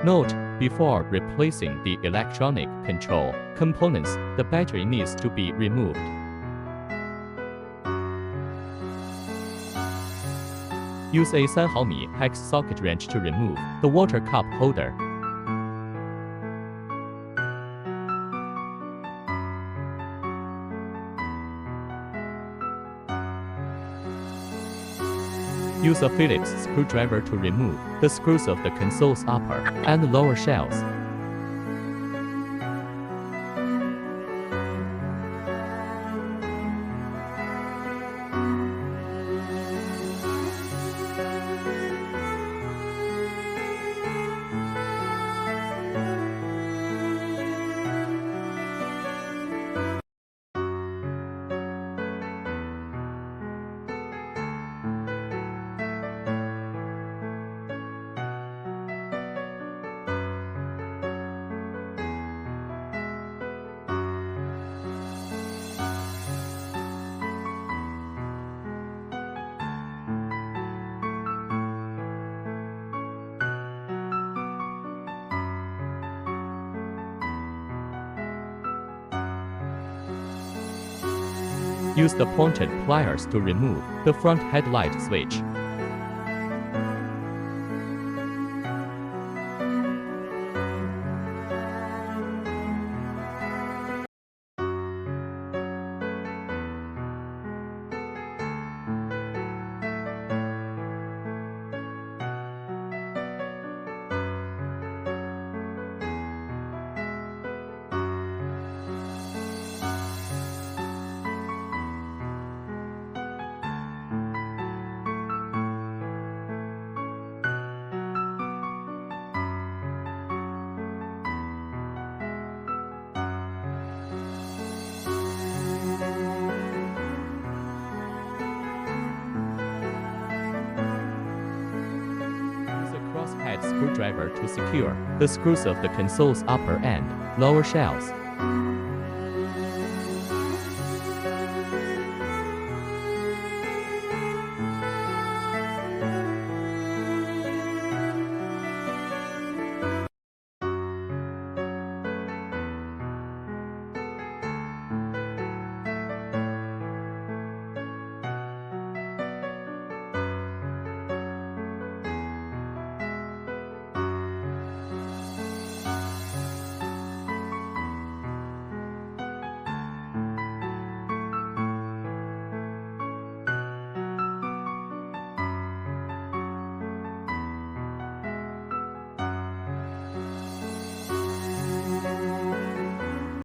Note: before replacing the electronic control components, the battery needs to be removed. Use a 3 毫米 hex socket wrench to remove the water cup holder. Use a Phillips screwdriver to remove the screws of the console's upper and lower shells. Use the pointed pliers to remove the front headlight switch. Head screwdriver to secure the screws of the console's upper and lower shells.